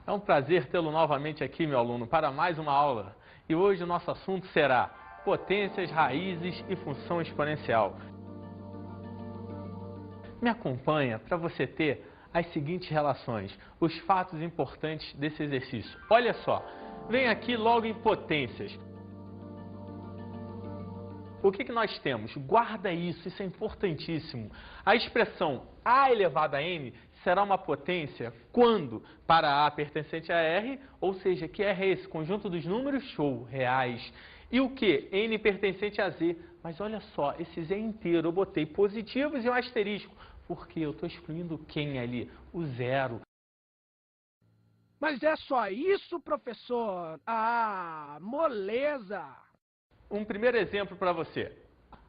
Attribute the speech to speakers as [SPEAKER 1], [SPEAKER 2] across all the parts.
[SPEAKER 1] É um prazer tê-lo novamente aqui, meu aluno, para mais uma aula. E hoje o nosso assunto será potências, raízes e função exponencial. Me acompanha para você ter as seguintes relações, os fatos importantes desse exercício. Olha só, vem aqui logo em potências. O que nós temos? Guarda isso, isso é importantíssimo. A expressão A elevado a N será uma potência quando para A pertencente a R, ou seja, que R é esse conjunto dos números, show, reais. E o que? N pertencente a Z. Mas olha só, esse Z é inteiro, eu botei positivos e um asterisco, porque eu estou excluindo quem ali? O zero.
[SPEAKER 2] Mas é só isso, professor? Ah, moleza!
[SPEAKER 1] Um primeiro exemplo para você.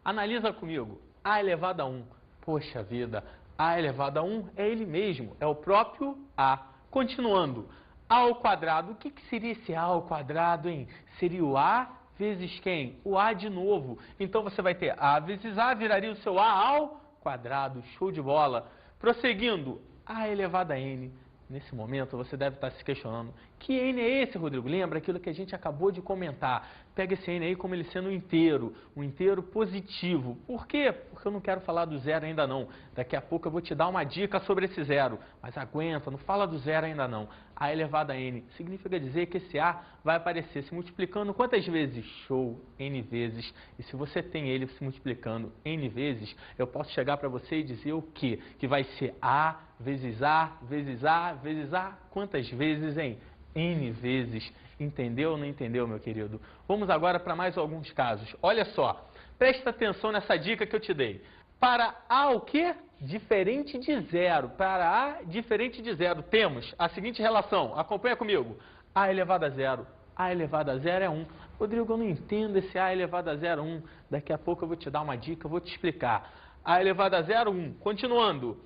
[SPEAKER 1] Analisa comigo. A elevado a 1. Poxa vida, A elevado a 1 é ele mesmo, é o próprio A. Continuando. A ao quadrado. O que seria esse A ao quadrado, hein? Seria o A vezes quem? O A de novo. Então você vai ter A vezes A, viraria o seu A ao quadrado. Show de bola. Prosseguindo. A elevado a N. Nesse momento, você deve estar se questionando, que N é esse, Rodrigo? Lembra aquilo que a gente acabou de comentar. Pega esse N aí como ele sendo um inteiro positivo. Por quê? Porque eu não quero falar do zero ainda não. Daqui a pouco eu vou te dar uma dica sobre esse zero. Mas aguenta, não fala do zero ainda não. A elevado a N significa dizer que esse A vai aparecer se multiplicando quantas vezes? Show, N vezes. E se você tem ele se multiplicando N vezes, eu posso chegar para você e dizer o quê? Que vai ser A vezes A, vezes A, vezes A. Quantas vezes, hein? N vezes. Entendeu ou não entendeu, meu querido? Vamos agora para mais alguns casos. Olha só, presta atenção nessa dica que eu te dei. Para A o quê? Diferente de zero. Para A diferente de zero, temos a seguinte relação. Acompanha comigo. A elevado a zero. A elevado a zero é 1. Rodrigo, eu não entendo esse A elevado a zero, 1. Daqui a pouco eu vou te dar uma dica, eu vou te explicar. A elevado a zero, 1. Continuando.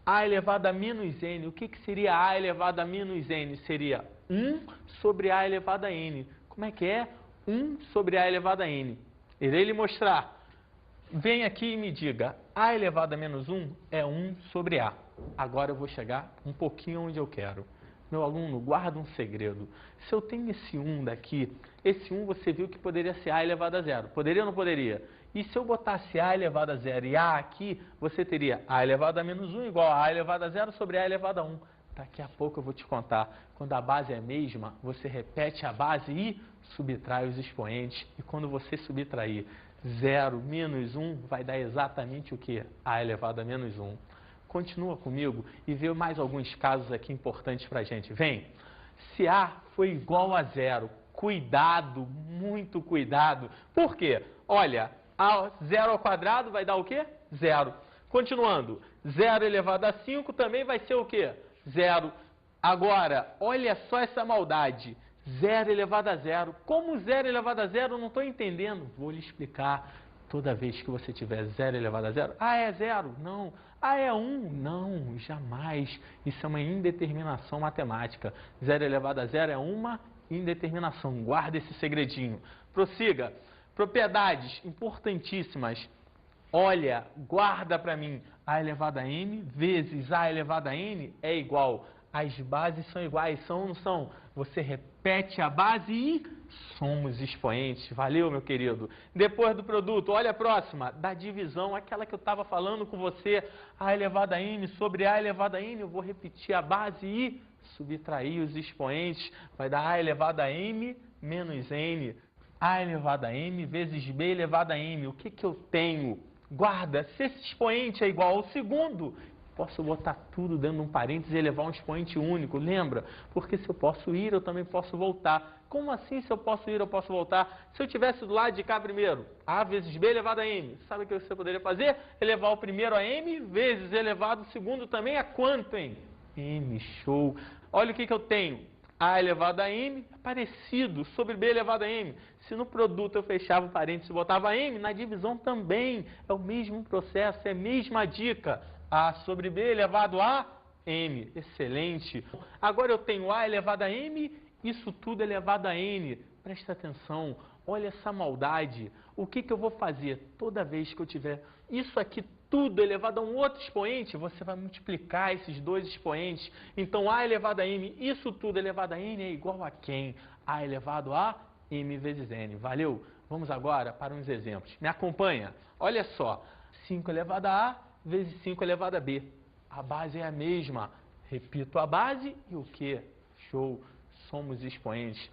[SPEAKER 1] A elevado a menos N. O que seria A elevado a menos N? Seria 1 sobre A elevado a N. Como é que é? 1 sobre A elevado a N. Irei lhe mostrar. Vem aqui e me diga, A elevado a menos 1 é 1 sobre A. Agora eu vou chegar um pouquinho onde eu quero. Meu aluno, guarda um segredo. Se eu tenho esse 1 daqui, esse 1 você viu que poderia ser A elevado a zero. Poderia ou não poderia? E se eu botasse A elevado a zero e A aqui, você teria A elevado a menos 1 igual a A elevado a zero sobre A elevado a 1. Daqui a pouco eu vou te contar. Quando a base é a mesma, você repete a base e subtrai os expoentes. E quando você subtrair 0 menos 1, vai dar exatamente o que? A elevado a menos 1. Continua comigo e vê mais alguns casos aqui importantes para a gente. Vem! Se A foi igual a zero, cuidado, muito cuidado. Por quê? Olha, A zero ao quadrado vai dar o quê? Zero. Continuando, 0 elevado a 5 também vai ser o quê? Zero. Agora, olha só essa maldade. 0 elevado a zero. Como 0 elevado a zero? Eu não estou entendendo. Vou lhe explicar. Toda vez que você tiver 0 elevado a zero, A é zero? Não. A é 1? Não, jamais. Isso é uma indeterminação matemática. 0 elevado a zero é uma indeterminação. Guarda esse segredinho. Prossiga. Propriedades importantíssimas. Olha, guarda para mim. A elevado a n vezes A elevado a n é igual. As bases são iguais, são ou não são? Você repete a base e somos expoentes. Valeu, meu querido. Depois do produto, olha a próxima. Da divisão, aquela que eu estava falando com você. A elevado a n sobre A elevado a n. Eu vou repetir a base e subtrair os expoentes. Vai dar A elevado a m menos n. A elevado a m vezes B elevado a n. O que eu tenho? Guarda, se esse expoente é igual ao segundo, posso botar tudo dentro de um parênteses e elevar um expoente único, lembra? Porque se eu posso ir, eu também posso voltar. Como assim se eu posso ir, eu posso voltar? Se eu tivesse do lado de cá primeiro, A vezes B elevado a M, sabe o que você poderia fazer? Elevar o primeiro a M vezes elevado o segundo também a quanto, hein? M, show. Olha o que eu tenho. A elevado a M é parecido sobre B elevado a M. Se no produto eu fechava o parênteses e botava M, na divisão também é o mesmo processo, é a mesma dica. A sobre B elevado a M. Excelente. Agora eu tenho A elevado a M, isso tudo elevado a N. Presta atenção, olha essa maldade. O que eu vou fazer toda vez que eu tiver isso aqui tudo elevado a um outro expoente, você vai multiplicar esses dois expoentes. Então, a elevado a m, isso tudo elevado a n é igual a quem? A elevado a m vezes n. Valeu? Vamos agora para uns exemplos. Me acompanha. Olha só. 5 elevado a a vezes 5 elevado a b. A base é a mesma. Repito a base e o quê? Show. Somos expoentes.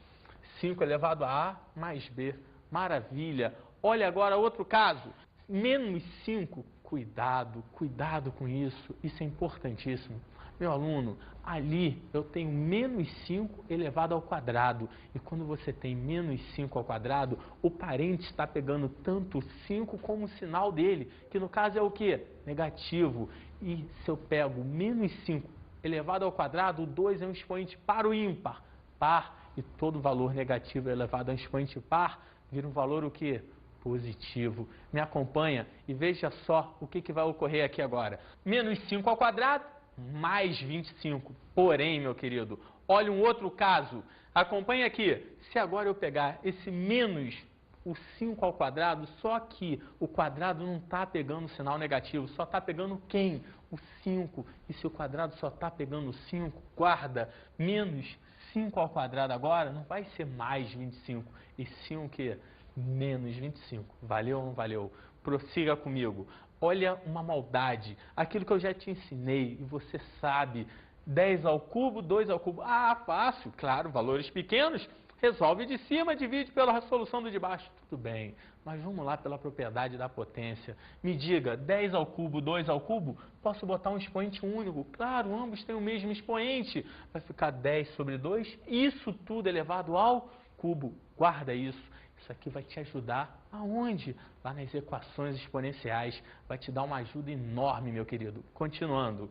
[SPEAKER 1] 5 elevado a a mais b. Maravilha. Olha agora outro caso. Menos 5. Cuidado, cuidado com isso. Isso é importantíssimo. Meu aluno, ali eu tenho menos 5 elevado ao quadrado. E quando você tem menos 5 ao quadrado, o parente está pegando tanto 5 como o sinal dele, que no caso é o quê? Negativo. E se eu pego menos 5 elevado ao quadrado, o 2 é um expoente par ou ímpar? Par. E todo valor negativo elevado a um expoente par vira um valor o quê? Positivo. Me acompanha e veja só o que vai ocorrer aqui agora. Menos 5 ao quadrado, mais 25. Porém, meu querido, olha um outro caso. Acompanha aqui. Se agora eu pegar esse menos o 5 ao quadrado, só que o quadrado não está pegando sinal negativo, só está pegando quem? O 5. E se o quadrado só está pegando 5, guarda, menos 5 ao quadrado agora não vai ser mais 25, e sim o quê? Menos 25. Valeu ou não valeu? Prossiga comigo. Olha uma maldade. Aquilo que eu já te ensinei e você sabe. 10 ao cubo, 2 ao cubo. Ah, fácil. Claro, valores pequenos. Resolve de cima, divide pela solução do de baixo. Tudo bem. Mas vamos lá pela propriedade da potência. Me diga, 10 ao cubo, 2 ao cubo? Posso botar um expoente único? Claro, ambos têm o mesmo expoente. Vai ficar 10 sobre 2. Isso tudo elevado ao cubo. Guarda isso. Isso aqui vai te ajudar aonde? Lá nas equações exponenciais. Vai te dar uma ajuda enorme, meu querido. Continuando.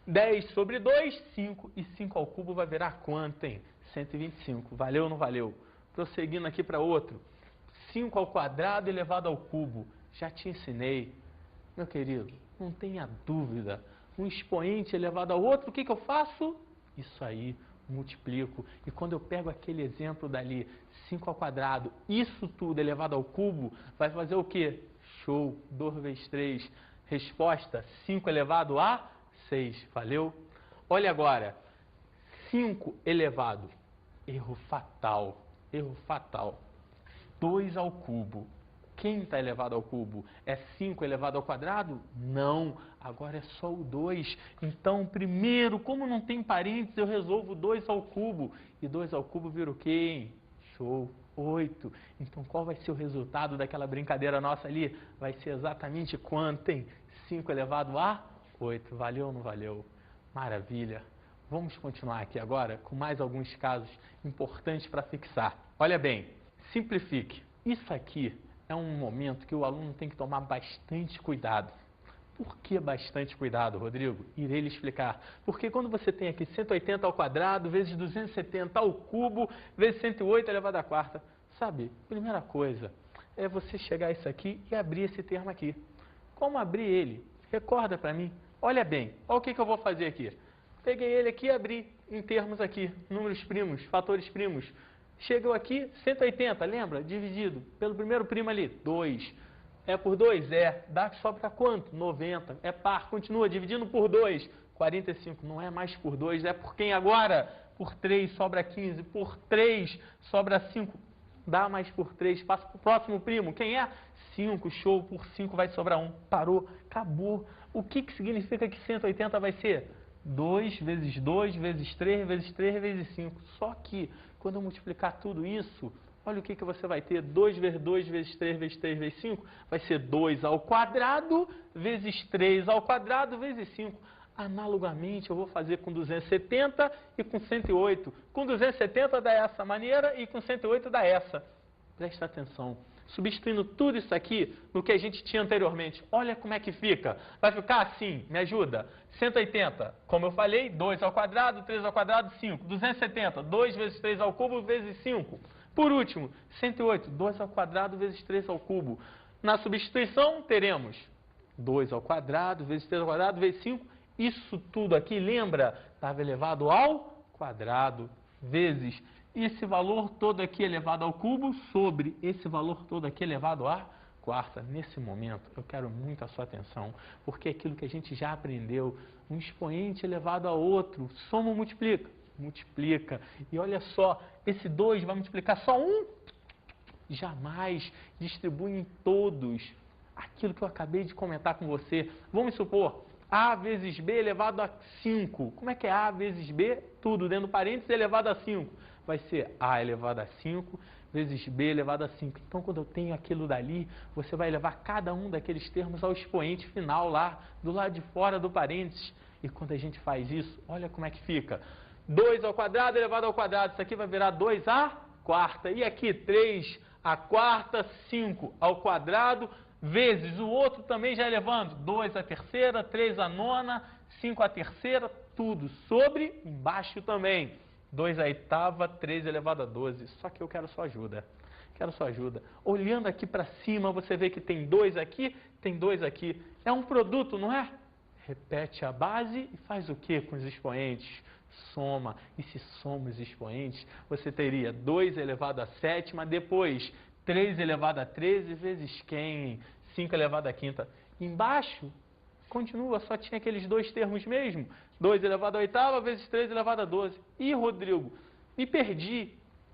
[SPEAKER 1] 10 sobre 2, 5. E 5 ao cubo vai virar quanto, hein? 125. Valeu ou não valeu? Prosseguindo aqui para outro. 5 ao quadrado elevado ao cubo. Já te ensinei. Meu querido, não tenha dúvida. Um expoente elevado ao outro, o que eu faço? Isso aí. Multiplico. E quando eu pego aquele exemplo dali, 5 ao quadrado, isso tudo elevado ao cubo, vai fazer o quê? Show. 2 vezes 3. Resposta, 5 elevado a 6. Valeu? Olha agora. 5 elevado. Erro fatal. Erro fatal. 2 ao cubo. Quem está elevado ao cubo? É 5 elevado ao quadrado? Não, agora é só o 2. Então, primeiro, como não tem parênteses, eu resolvo 2 ao cubo. E 2 ao cubo vira o quê, hein? Show, 8. Então, qual vai ser o resultado daquela brincadeira nossa ali? Vai ser exatamente quanto, hein? 5 elevado a 8. Valeu ou não valeu? Maravilha. Vamos continuar aqui agora com mais alguns casos importantes para fixar. Olha bem, simplifique. Isso aqui é um momento que o aluno tem que tomar bastante cuidado. Por que bastante cuidado, Rodrigo? Irei lhe explicar. Porque quando você tem aqui 180 ao quadrado, vezes 270 ao cubo, vezes 108 elevado à quarta. Sabe, primeira coisa é você chegar a isso aqui e abrir esse termo aqui. Como abrir ele? Recorda para mim. Olha bem, olha o que eu vou fazer aqui. Peguei ele aqui e abri em termos aqui, números primos, fatores primos. Chegou aqui, 180, lembra? Dividido pelo primeiro primo ali, 2. É por 2? É. Dá sobra quanto? 90. É par. Continua dividindo por 2. 45. Não é mais por 2, é por quem agora? Por 3 sobra 15. Por 3 sobra 5. Dá mais por 3. Passa para o próximo primo. Quem é? 5. Show. Por 5 vai sobrar 1. Parou. Acabou. O que significa que 180 vai ser? 2 vezes 2 vezes 3 vezes 3 vezes 5. Só que quando eu multiplicar tudo isso, olha o que você vai ter. 2 vezes 2 vezes 3 vezes 3 vezes 5 vai ser 2 ao quadrado vezes 3 ao quadrado vezes 5. Analogamente, eu vou fazer com 270 e com 108. Com 270 dá essa maneira e com 108 dá essa. Presta atenção. Substituindo tudo isso aqui no que a gente tinha anteriormente. Olha como é que fica. Vai ficar assim, me ajuda. 180, como eu falei, 2 ao quadrado, 3 ao quadrado, 5. 270, 2 vezes 3 ao cubo vezes 5. Por último, 108, 2 ao quadrado vezes 3 ao cubo. Na substituição, teremos 2 ao quadrado vezes 3 ao quadrado vezes 5. Isso tudo aqui, lembra? Estava elevado ao quadrado vezes esse valor todo aqui elevado ao cubo sobre esse valor todo aqui elevado a quarta, nesse momento, eu quero muito a sua atenção, porque é aquilo que a gente já aprendeu, um expoente elevado a outro, soma ou multiplica? Multiplica. E olha só, esse 2 vai multiplicar só um? Jamais. Distribui em todos. Aquilo que eu acabei de comentar com você. Vamos supor, A vezes B elevado a 5. Como é que é A vezes B? Tudo dentro do parênteses elevado a 5. Vai ser A elevado a 5 vezes B elevado a 5. Então, quando eu tenho aquilo dali, você vai levar cada um daqueles termos ao expoente final lá, do lado de fora do parênteses. E quando a gente faz isso, olha como é que fica. 2 ao quadrado elevado ao quadrado. Isso aqui vai virar 2 à quarta. E aqui, 3 à quarta, 5 ao quadrado, vezes o outro também já elevando. 2 à terceira, 3 à nona, 5 à terceira, tudo sobre, embaixo também. 2 à oitava, 3 elevado a 12. Só que eu quero sua ajuda. Quero sua ajuda. Olhando aqui para cima, você vê que tem 2 aqui, tem 2 aqui. É um produto, não é? Repete a base e faz o que com os expoentes? Soma. E se soma os expoentes, você teria 2 elevado a sétima, depois 3 elevado a 13 vezes quem? 5 elevado a quinta. Embaixo, continua, só tinha aqueles 2 termos mesmo. 2 elevado a oitava vezes 3 elevado a 12. Ih, Rodrigo, me perdi.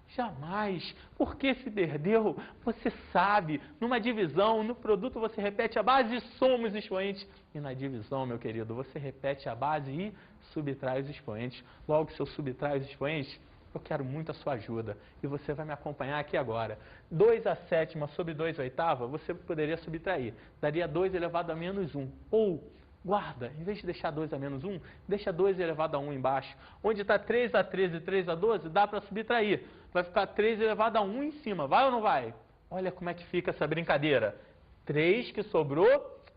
[SPEAKER 1] Jamais. Porque se perdeu, você sabe. Numa divisão, no produto você repete a base e soma os expoentes. E na divisão, meu querido, você repete a base e subtrai os expoentes. Logo, se eu subtrai os expoentes, eu quero muito a sua ajuda. E você vai me acompanhar aqui agora. 2 à sétima sobre 2 à oitava, você poderia subtrair. Daria 2 elevado a menos 1. Ou, guarda, em vez de deixar 2 a menos 1, deixa 2 elevado a 1 embaixo. Onde está 3 a 13 e 3 a 12, dá para subtrair. Vai ficar 3 elevado a 1 em cima. Vai ou não vai? Olha como é que fica essa brincadeira. 3 que sobrou,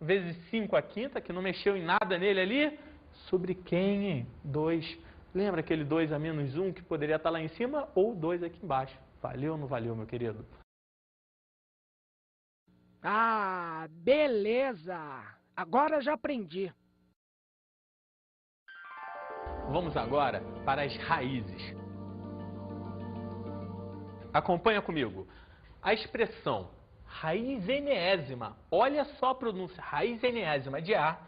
[SPEAKER 1] vezes 5 à quinta, que não mexeu em nada nele ali. Sobre quem, hein? 2. Lembra aquele 2 a menos 1 que poderia estar lá em cima? Ou 2 aqui embaixo. Valeu ou não valeu, meu querido?
[SPEAKER 2] Ah, beleza. Agora já aprendi.
[SPEAKER 1] Vamos agora para as raízes. Acompanha comigo. A expressão raiz enésima, olha só a pronúncia, raiz enésima de A,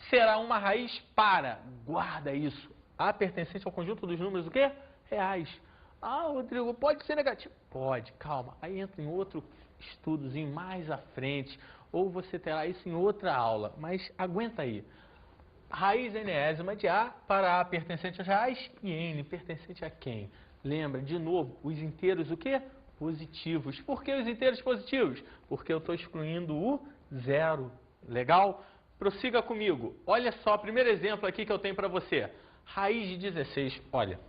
[SPEAKER 1] será uma raiz para, guarda isso, A pertencente ao conjunto dos números o quê? Reais. Ah, Rodrigo, pode ser negativo? Pode, calma. Aí entra em outro estudozinho mais à frente, ou você terá isso em outra aula, mas aguenta aí. Raiz enésima de A para A pertencente aos reais e N pertencente a quem? Lembra, de novo, os inteiros o quê? Positivos. Por que os inteiros positivos? Porque eu estou excluindo o zero. Legal? Prossiga comigo. Olha só, primeiro exemplo aqui que eu tenho para você. Raiz de 16. Olha,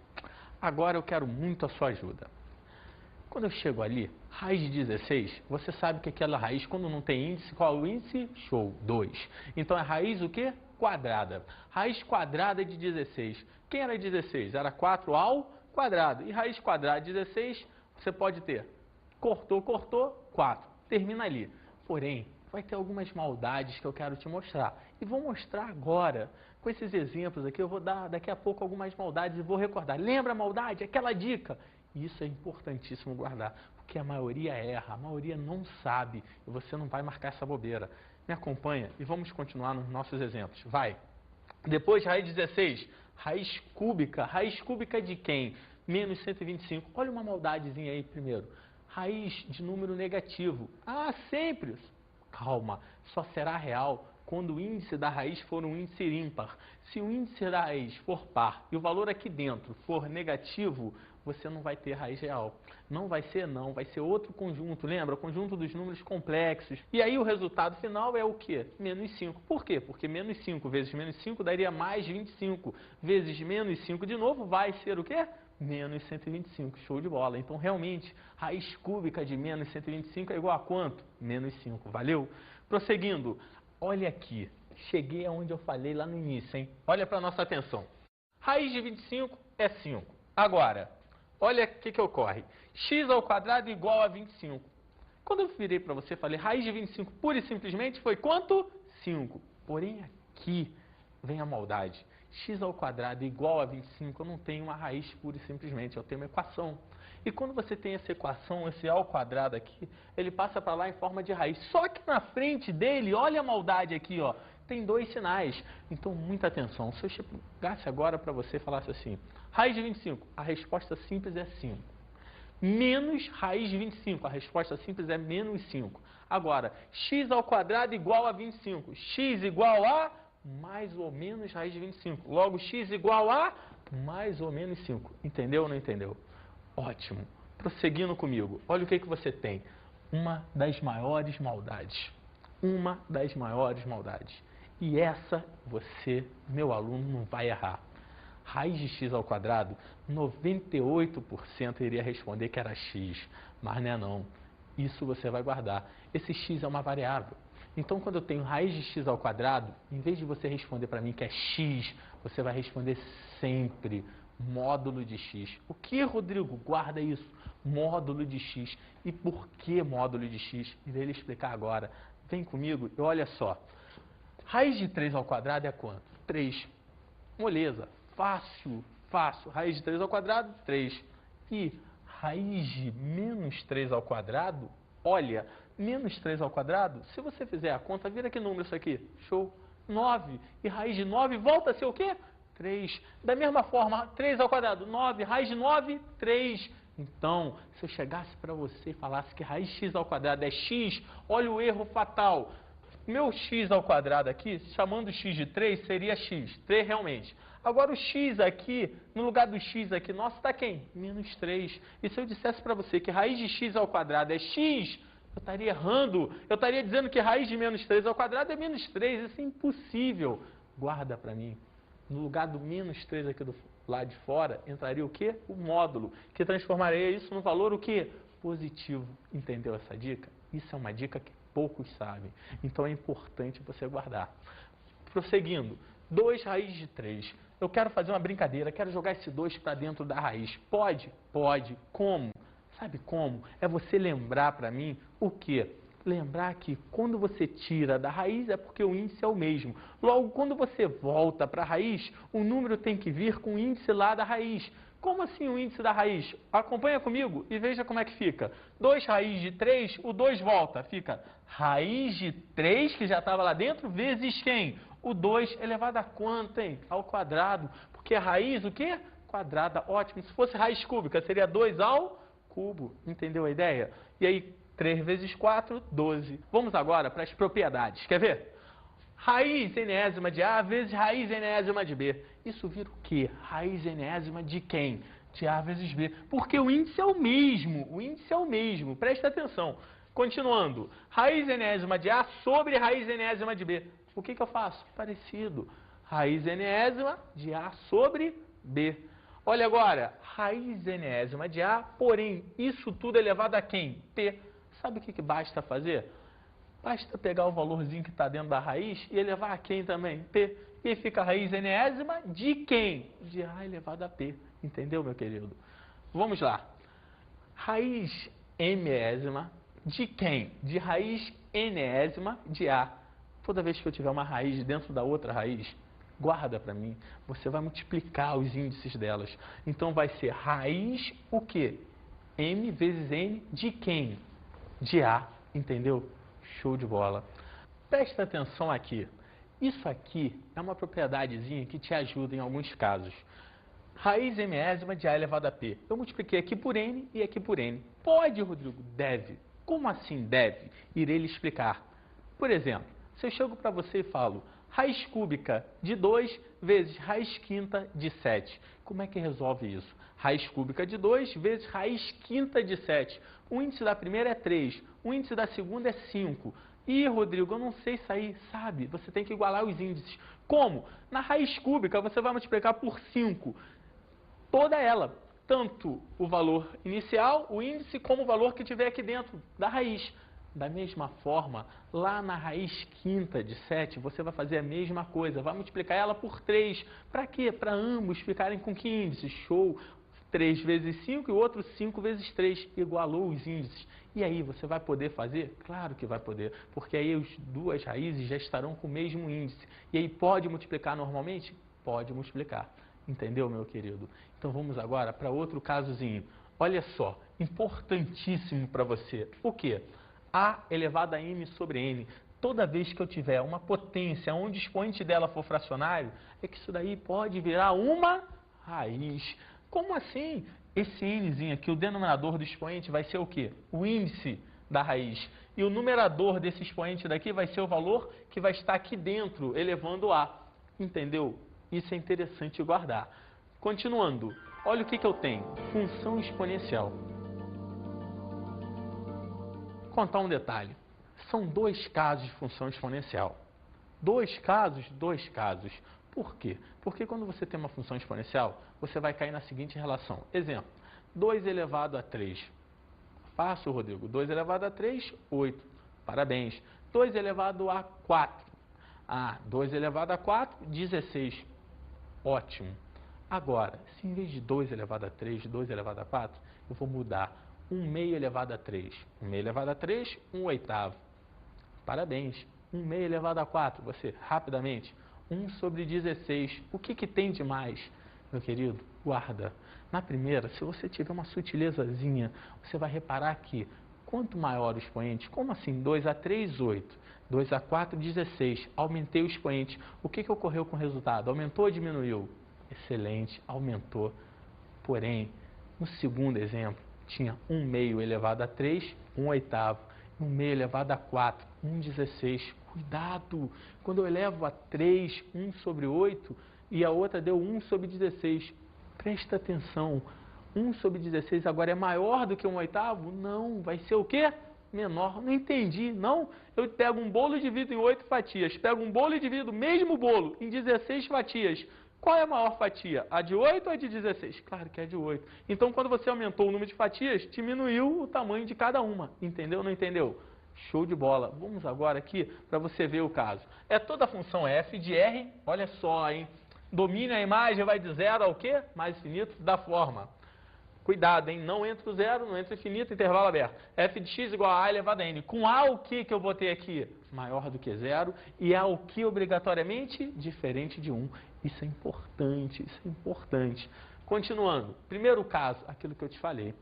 [SPEAKER 1] agora eu quero muito a sua ajuda. Quando eu chego ali, raiz de 16, você sabe que aquela raiz, quando não tem índice, qual é o índice? Show, 2. Então é raiz o quê? Quadrada. Raiz quadrada de 16. Quem era 16? Era 4 ao quadrado. E raiz quadrada de 16, você pode ter. Cortou, 4. Termina ali. Porém, vai ter algumas maldades que eu quero te mostrar. E vou mostrar agora. Com esses exemplos aqui, eu vou dar daqui a pouco algumas maldades e vou recordar. Lembra a maldade? Aquela dica. Isso é importantíssimo guardar, porque a maioria erra, a maioria não sabe e você não vai marcar essa bobeira. Me acompanha e vamos continuar nos nossos exemplos. Vai. Depois, raiz 16, raiz cúbica de quem? Menos 125. Olha uma maldadezinha aí primeiro. Raiz de número negativo. Ah, sempre. Calma, só será real quando o índice da raiz for um índice ímpar. Se o índice da raiz for par e o valor aqui dentro for negativo, você não vai ter raiz real. Não vai ser não, vai ser outro conjunto. Lembra? O conjunto dos números complexos. E aí o resultado final é o quê? Menos 5. Por quê? Porque menos 5 vezes menos 5 daria mais 25. Vezes menos 5 de novo vai ser o quê? Menos 125. Show de bola. Então, realmente, raiz cúbica de menos 125 é igual a quanto? Menos 5. Valeu? Prosseguindo. Olha aqui. Cheguei aonde eu falei lá no início, hein? Olha para nossa atenção. Raiz de 25 é 5. Agora, olha o que ocorre. X ao quadrado igual a 25. Quando eu virei para você, falei raiz de 25 pura e simplesmente foi quanto? 5. Porém, aqui vem a maldade. X ao quadrado igual a 25, eu não tenho uma raiz pura e simplesmente, eu tenho uma equação. E quando você tem essa equação, esse A ao quadrado aqui, ele passa para lá em forma de raiz. Só que na frente dele, olha a maldade aqui, ó, tem 2 sinais. Então, muita atenção. Se eu chegasse agora para você e falasse assim, raiz de 25, a resposta simples é 5. Menos raiz de 25, a resposta simples é menos 5. Agora, x ao quadrado igual a 25. X igual a mais ou menos raiz de 25. Logo, x igual a mais ou menos 5. Entendeu ou não entendeu? Ótimo. Prosseguindo comigo, olha o que você tem. Uma das maiores maldades. Uma das maiores maldades. E essa você, meu aluno, não vai errar. Raiz de x ao quadrado, 98% iria responder que era x, mas não é não. Isso você vai guardar. Esse x é uma variável. Então, quando eu tenho raiz de x ao quadrado, em vez de você responder para mim que é x, você vai responder sempre módulo de x. O que, Rodrigo? Guarda isso. Módulo de x. E por que módulo de x? Irei lhe explicar agora. Vem comigo e olha só. Raiz de 3 ao quadrado é quanto? 3. Moleza. Fácil, fácil. Raiz de 3 ao quadrado, 3. E raiz de menos 3 ao quadrado, olha, menos 3 ao quadrado, se você fizer a conta, vira que número isso aqui? Show. 9. E raiz de 9 volta a ser o quê? 3. Da mesma forma, 3 ao quadrado, 9. Raiz de 9, 3. Então, se eu chegasse para você e falasse que raiz de x ao quadrado é x, olha o erro fatal. Meu x ao quadrado aqui, chamando x de 3, seria x. 3 realmente. Agora o x aqui, no lugar do x aqui, nosso está quem? Menos 3. E se eu dissesse para você que raiz de x ao quadrado é x, eu estaria errando. Eu estaria dizendo que raiz de menos 3 ao quadrado é menos 3. Isso é impossível. Guarda para mim. No lugar do menos 3 aqui do lado de fora, entraria o quê? O módulo, que transformaria isso no valor o quê? Positivo. Entendeu essa dica? Isso é uma dica que poucos sabem. Então é importante você guardar. Prosseguindo. 2 raiz de 3. Eu quero fazer uma brincadeira, quero jogar esse 2 para dentro da raiz. Pode? Pode. Como? Sabe como? É você lembrar para mim o quê? Lembrar que quando você tira da raiz é porque o índice é o mesmo. Logo, quando você volta para a raiz, o número tem que vir com o índice lá da raiz. Como assim o índice da raiz? Acompanha comigo e veja como é que fica. 2 raiz de 3, o 2 volta. Fica raiz de 3, que já estava lá dentro, vezes quem? O 2 elevado a quanto, hein? Ao quadrado. Porque a raiz, o quê? Quadrada. Ótimo. Se fosse raiz cúbica, seria 2 ao cubo. Entendeu a ideia? E aí, 3 vezes 4, 12. Vamos agora para as propriedades. Quer ver? Raiz enésima de A vezes raiz enésima de B. Isso vira o quê? Raiz enésima de quem? De A vezes B. Porque o índice é o mesmo. O índice é o mesmo. Presta atenção. Continuando. Raiz enésima de A sobre raiz enésima de B. O que eu faço? Parecido. Raiz enésima de A sobre B. Olha agora. Raiz enésima de A, porém, isso tudo elevado a quem? P. Sabe o que basta fazer? Basta pegar o valorzinho que está dentro da raiz e elevar a quem também? P. E aí fica a raiz enésima de quem? De A elevado a P. Entendeu, meu querido? Vamos lá. Raiz enésima de quem? De raiz enésima de A. Toda vez que eu tiver uma raiz dentro da outra raiz, guarda para mim. Você vai multiplicar os índices delas. Então vai ser raiz o quê? M vezes N de quem? De A. Entendeu? Show de bola. Presta atenção aqui. Isso aqui é uma propriedadezinha que te ajuda em alguns casos. Raiz enésima de A elevado a P. Eu multipliquei aqui por N e aqui por N. Pode, Rodrigo? Deve. Como assim deve? Irei lhe explicar. Por exemplo, se eu chego para você e falo raiz cúbica de 2 vezes raiz quinta de 7. Como é que resolve isso? Raiz cúbica de 2 vezes raiz quinta de 7. O índice da primeira é 3, o índice da segunda é 5. Ih, Rodrigo, eu não sei sair, sabe? Você tem que igualar os índices. Como? Na raiz cúbica você vai multiplicar por 5. Toda ela. Tanto o valor inicial, o índice, como o valor que tiver aqui dentro da raiz. Da mesma forma, lá na raiz quinta de 7, você vai fazer a mesma coisa. Vai multiplicar ela por 3. Para quê? Para ambos ficarem com que índice? Show! 3 vezes 5 e o outro 5 vezes 3. Igualou os índices. E aí, você vai poder fazer? Claro que vai poder. Porque aí as duas raízes já estarão com o mesmo índice. E aí, pode multiplicar normalmente? Pode multiplicar. Entendeu, meu querido? Então, vamos agora para outro casozinho. olha só, importantíssimo para você. O quê? A elevado a n sobre n. Toda vez que eu tiver uma potência onde o expoente dela for fracionário, é que isso daí pode virar uma raiz. Como assim? Esse nzinho aqui, o denominador do expoente vai ser o quê? O índice da raiz. E o numerador desse expoente daqui vai ser o valor que vai estar aqui dentro, elevando a. Entendeu? Isso é interessante guardar. Continuando, olha o que eu tenho. Função exponencial. Vou contar um detalhe. São dois casos de função exponencial. Dois casos. Por quê? Porque quando você tem uma função exponencial, você vai cair na seguinte relação. Exemplo, 2 elevado a 3. Fácil, Rodrigo. 2 elevado a 3, 8. Parabéns. 2 elevado a 4. 2 elevado a 4, 16. Ótimo. Agora, se em vez de 2 elevado a 3, 2 elevado a 4, eu vou mudar 1 meio elevado a 3. 1 meio elevado a 3, 1 oitavo. Parabéns. 1 meio elevado a 4. Você, rapidamente. 1 sobre 16. O que tem de mais, meu querido? Guarda. Na primeira, se você tiver uma sutilezazinha, você vai reparar que quanto maior o expoente, como assim? 2 a 3, 8. 2 a 4, 16. Aumentei o expoente. O que ocorreu com o resultado? Aumentou ou diminuiu? Excelente, aumentou. Porém, no segundo exemplo, tinha 1 meio elevado a 3, 1 oitavo. 1 meio elevado a 4, 1 16. Cuidado! Quando eu elevo a 3, 1 sobre 8, e a outra deu 1 sobre 16. Presta atenção. 1 sobre 16 agora é maior do que 1 oitavo? Não, vai ser o quê? Menor. Não entendi, não. Eu pego um bolo e divido em 8 fatias. Pego um bolo e divido o mesmo bolo em 16 fatias. Qual é a maior fatia? A de 8 ou a de 16? Claro que é a de 8. Então, quando você aumentou o número de fatias, diminuiu o tamanho de cada uma. Entendeu ou não entendeu? Show de bola. Vamos agora aqui para você ver o caso. É toda a função f de r, olha só, hein? Domine a imagem, vai de 0 ao quê? Mais infinito da forma. Cuidado, hein? Não entra o zero, não entra o infinito, intervalo aberto. F de x igual a a elevado a n. Com a o que eu botei aqui? Maior do que zero. E a o que obrigatoriamente? Diferente de 1. Isso é importante, isso é importante. Continuando. Primeiro caso, aquilo que eu te falei.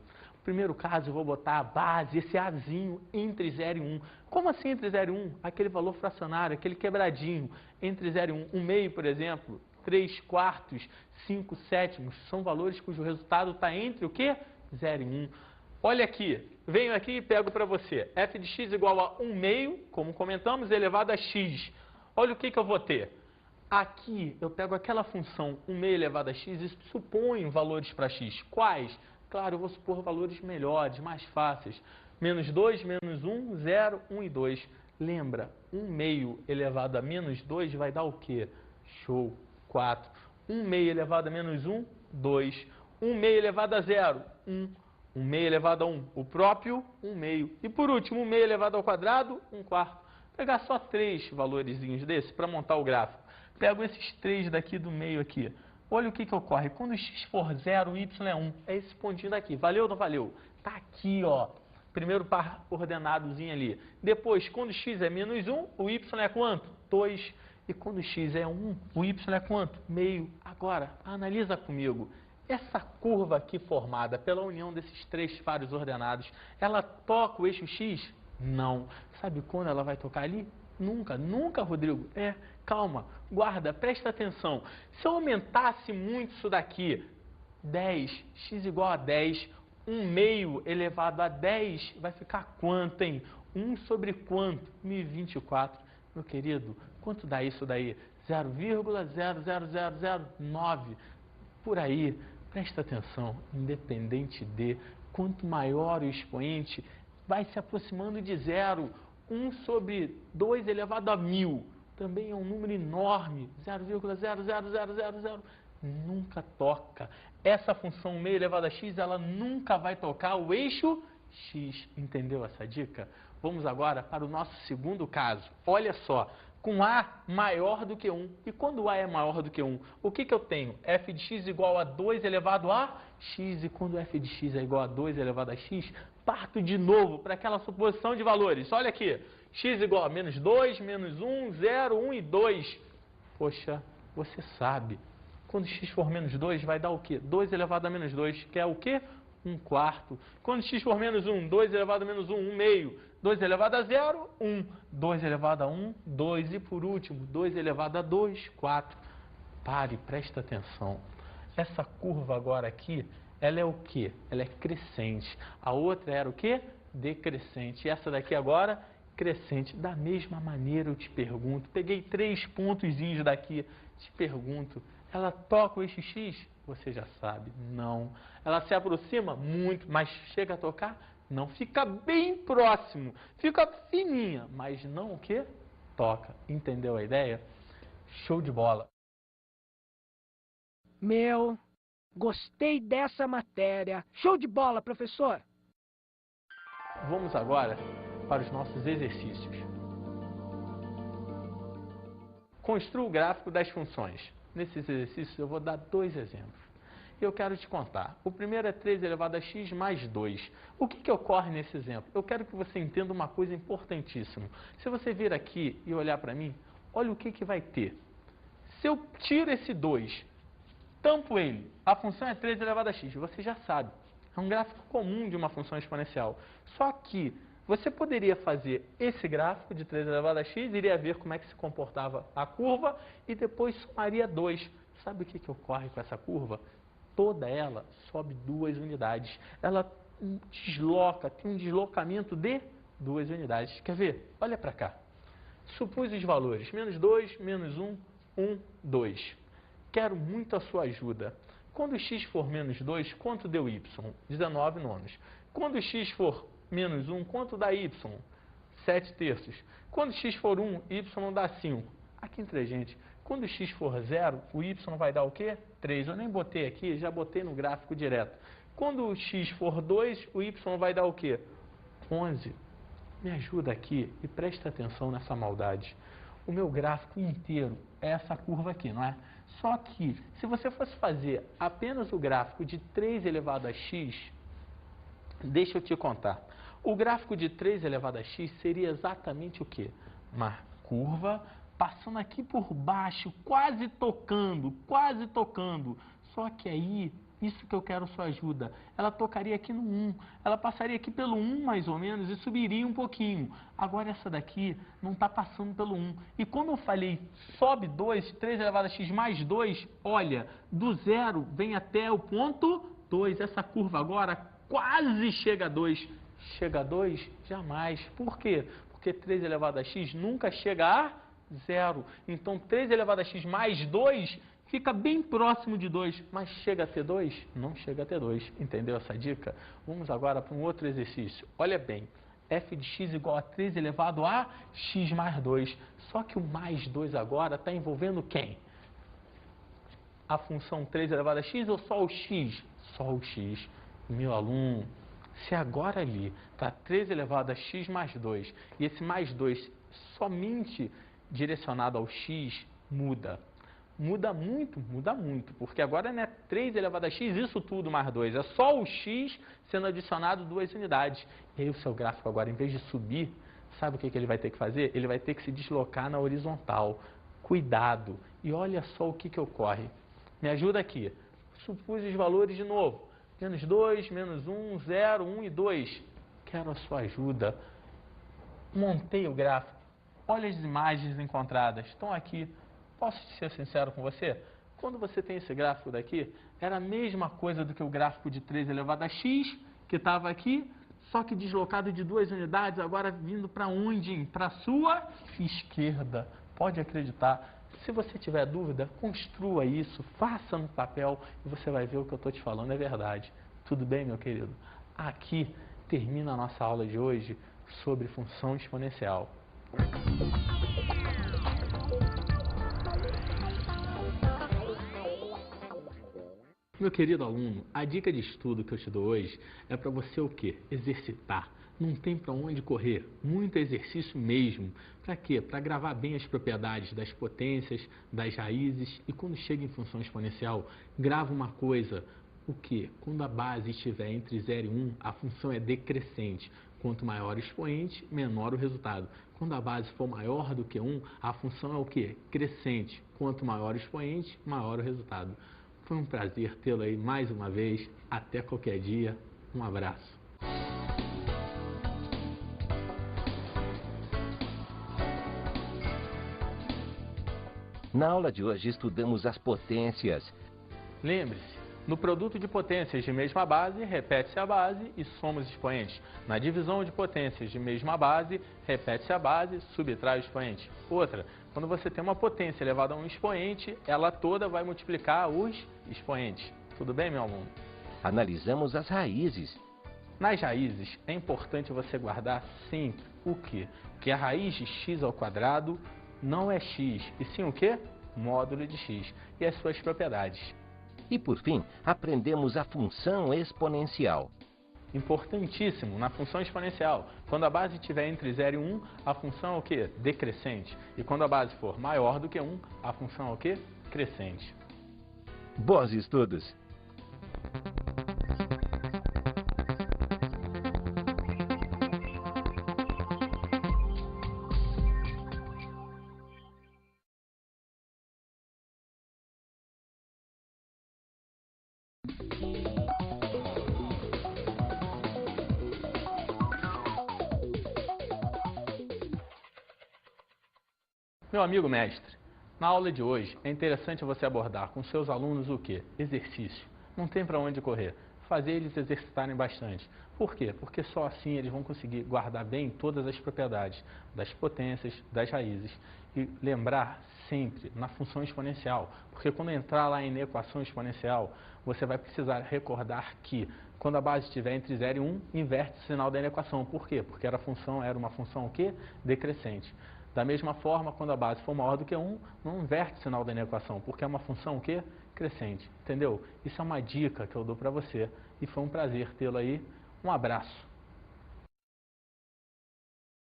[SPEAKER 1] Primeiro caso, eu vou botar a base, esse azinho, entre 0 e 1. Como assim entre 0 e 1? Aquele valor fracionário, aquele quebradinho. Entre 0 e 1. 1 meio, por exemplo, 3 quartos, 5 sétimos. São valores cujo resultado está entre o quê? 0 e 1. Olha aqui, venho aqui e pego para você. F de x igual a 1 meio, como comentamos, elevado a x. Olha o que eu vou ter. Aqui, eu pego aquela função 1 meio elevado a x e suponho valores para x. Quais? Claro, eu vou supor valores melhores, mais fáceis. Menos 2, menos 1, 0, 1 e 2. Lembra, 1 meio elevado a menos 2 vai dar o quê? Show, 4. 1 meio elevado a menos 1, 2. 1 meio elevado a 0, 1. 1 meio elevado a 1, o próprio 1 meio. E por último, 1 meio elevado ao quadrado, 1 quarto. Vou pegar só 3 valorzinhos desses para montar o gráfico. Pego esses 3 daqui do meio aqui. Olha o que ocorre. Quando o x for 0, o y é 1. É esse pontinho daqui. Valeu ou não valeu? Tá aqui, ó. Primeiro par ordenadozinho ali. Depois, quando x é menos 1, o y é quanto? 2. E quando x é 1, o y é quanto? Meio. Agora, analisa comigo. Essa curva aqui formada pela união desses 3 pares ordenados, ela toca o eixo x? Não. Sabe quando ela vai tocar ali? Nunca, nunca, Rodrigo. Calma, guarda, presta atenção. Se eu aumentasse muito isso daqui, 10, x igual a 10, 1 meio elevado a 10, vai ficar quanto, hein? 1 sobre quanto? 1024. Meu querido, quanto dá isso daí? 0,00009. Por aí, presta atenção, independente de quanto maior o expoente, vai se aproximando de zero. 1 sobre 2 elevado a 1000. Também é um número enorme. 0,00000. Nunca toca. Essa função meio elevado a x, ela nunca vai tocar o eixo x. Entendeu essa dica? Vamos agora para o nosso segundo caso. Olha só. Com a maior do que 1. E quando a é maior do que 1, o que eu tenho? F de x igual a 2 elevado a x. E quando f de x é igual a 2 elevado a x, parto de novo para aquela suposição de valores. Olha aqui. X igual a menos 2, menos 1, 0, 1 e 2. Poxa, você sabe. Quando x for menos 2, vai dar o quê? 2 elevado a menos 2, que é o quê? 1 quarto. Quando x for menos 1, 2 elevado a menos 1, 1 meio. 2 elevado a 0, 1. 2 elevado a 1, 2. E por último, 2 elevado a 2, 4. Pare, presta atenção. Essa curva agora aqui, ela é o quê? Ela é crescente. A outra era o quê? Decrescente. E essa daqui agora, crescente. Da mesma maneira eu te pergunto, peguei 3 pontozinhos daqui, te pergunto, ela toca o eixo X? Você já sabe, não. Ela se aproxima muito, mas chega a tocar? Não. Fica bem próximo, fica fininha, mas não o quê? Toca. Entendeu a ideia? Show de bola.
[SPEAKER 2] Meu, gostei dessa matéria. Show de bola, professor.
[SPEAKER 1] Vamos agora para os nossos exercícios. Construa o gráfico das funções. Nesses exercícios eu vou dar 2 exemplos. Eu quero te contar. O primeiro é 3 elevado a x mais 2. O que ocorre nesse exemplo? Eu quero que você entenda uma coisa importantíssima. Se você vir aqui e olhar para mim, olha o que vai ter. Se eu tiro esse 2, tampo ele, a função é 3 elevado a x, você já sabe. É um gráfico comum de uma função exponencial. Só que você poderia fazer esse gráfico de 3 elevado a x, iria ver como é que se comportava a curva e depois somaria 2. Sabe o que ocorre com essa curva? Toda ela sobe 2 unidades. Ela desloca, tem um deslocamento de 2 unidades. Quer ver? Olha para cá. Supus os valores, menos 2, menos 1, 1, 2. Quero muito a sua ajuda. Quando x for menos 2, quanto deu y? 19 nonos. Quando x for menos 1, quanto dá y? 7 terços. Quando x for 1, y dá 5. Aqui entre a gente, quando x for 0, o y vai dar o quê? 3. Eu nem botei aqui, já botei no gráfico direto. Quando x for 2, o y vai dar o quê? 11. Me ajuda aqui e presta atenção nessa maldade. O meu gráfico inteiro é essa curva aqui, não é? Só que, se você fosse fazer apenas o gráfico de 3 elevado a x, deixa eu te contar. O gráfico de 3 elevado a x seria exatamente o quê? Uma curva passando aqui por baixo, quase tocando. Só que aí, isso que eu quero sua ajuda, ela tocaria aqui no 1. Ela passaria aqui pelo 1 mais ou menos e subiria um pouquinho. Agora essa daqui não está passando pelo 1. E como eu falei, sobe 2, 3 elevado a x mais 2, olha, do 0 vem até o ponto 2. Essa curva agora quase chega a 2. Chega a 2? Jamais. Por quê? Porque 3 elevado a x nunca chega a 0. Então 3 elevado a x mais 2 fica bem próximo de 2, mas chega a ter 2? Não chega a ter 2. Entendeu essa dica? Vamos agora para um outro exercício. Olha bem, f de x igual a 3 elevado a x mais 2. Só que o mais 2 agora está envolvendo quem? A função 3 elevado a x ou só o x? Só o x. Meu aluno, se agora ali está 3 elevado a x mais 2 e esse mais 2 somente direcionado ao x, muda. Muda muito, porque agora não é 3 elevado a x, isso tudo mais 2. É só o x sendo adicionado 2 unidades. E aí o seu gráfico agora, em vez de subir, sabe o que ele vai ter que fazer? Ele vai ter que se deslocar na horizontal. Cuidado. E olha só o que ocorre. Me ajuda aqui. Supus os valores de novo. Menos 2, menos 1, 0, 1 e 2. Quero a sua ajuda. Montei o gráfico. Olha as imagens encontradas. Estão aqui. Posso ser sincero com você? Quando você tem esse gráfico daqui, era a mesma coisa do que o gráfico de 3 elevado a x, que estava aqui, só que deslocado de 2 unidades, agora vindo para onde? Para a sua esquerda. Pode acreditar. Se você tiver dúvida, construa isso, faça no papel e você vai ver o que eu estou te falando é verdade. Tudo bem, meu querido? Aqui termina a nossa aula de hoje sobre função exponencial. Meu querido aluno, a dica de estudo que eu te dou hoje é para você o quê? Exercitar. Não tem para onde correr. Muito exercício mesmo. Para quê? Para gravar bem as propriedades das potências, das raízes e quando chega em função exponencial, grava uma coisa. O quê? Quando a base estiver entre 0 e 1, a função é decrescente. Quanto maior o expoente, menor o resultado. Quando a base for maior do que 1, a função é o quê? Crescente. Quanto maior o expoente, maior o resultado. Foi um prazer tê-lo aí mais uma vez. Até qualquer dia. Um abraço.
[SPEAKER 3] Na aula de hoje estudamos as potências.
[SPEAKER 1] Lembre-se, no produto de potências de mesma base, repete-se a base e soma os expoentes. Na divisão de potências de mesma base, repete-se a base, subtrai o expoente. Outra, quando você tem uma potência elevada a um expoente, ela toda vai multiplicar os expoentes. Tudo bem, meu aluno?
[SPEAKER 3] Analisamos as raízes.
[SPEAKER 1] Nas raízes, é importante você guardar sempre o quê? Que a raiz de x ao quadrado não é x, e sim o quê? Módulo de x e as suas propriedades.
[SPEAKER 3] E por fim, aprendemos a função exponencial.
[SPEAKER 1] Importantíssimo na função exponencial. Quando a base estiver entre 0 e 1, a função é o quê? Decrescente. E quando a base for maior do que 1, a função é o quê? Crescente.
[SPEAKER 3] Bons estudos!
[SPEAKER 1] Meu amigo mestre, na aula de hoje é interessante você abordar com seus alunos o quê? Exercício. Não tem para onde correr. Fazer eles exercitarem bastante. Por quê? Porque só assim eles vão conseguir guardar bem todas as propriedades das potências, das raízes. E lembrar sempre na função exponencial. Porque quando entrar lá em equação exponencial, você vai precisar recordar que quando a base estiver entre 0 e 1, inverte o sinal da equação. Por quê? Porque era uma função o quê? Decrescente. Da mesma forma, quando a base for maior do que 1, não inverte o sinal da equação, porque é uma função o quê? Crescente. Entendeu? Isso é uma dica que eu dou para você. E foi um prazer tê-lo aí. Um abraço.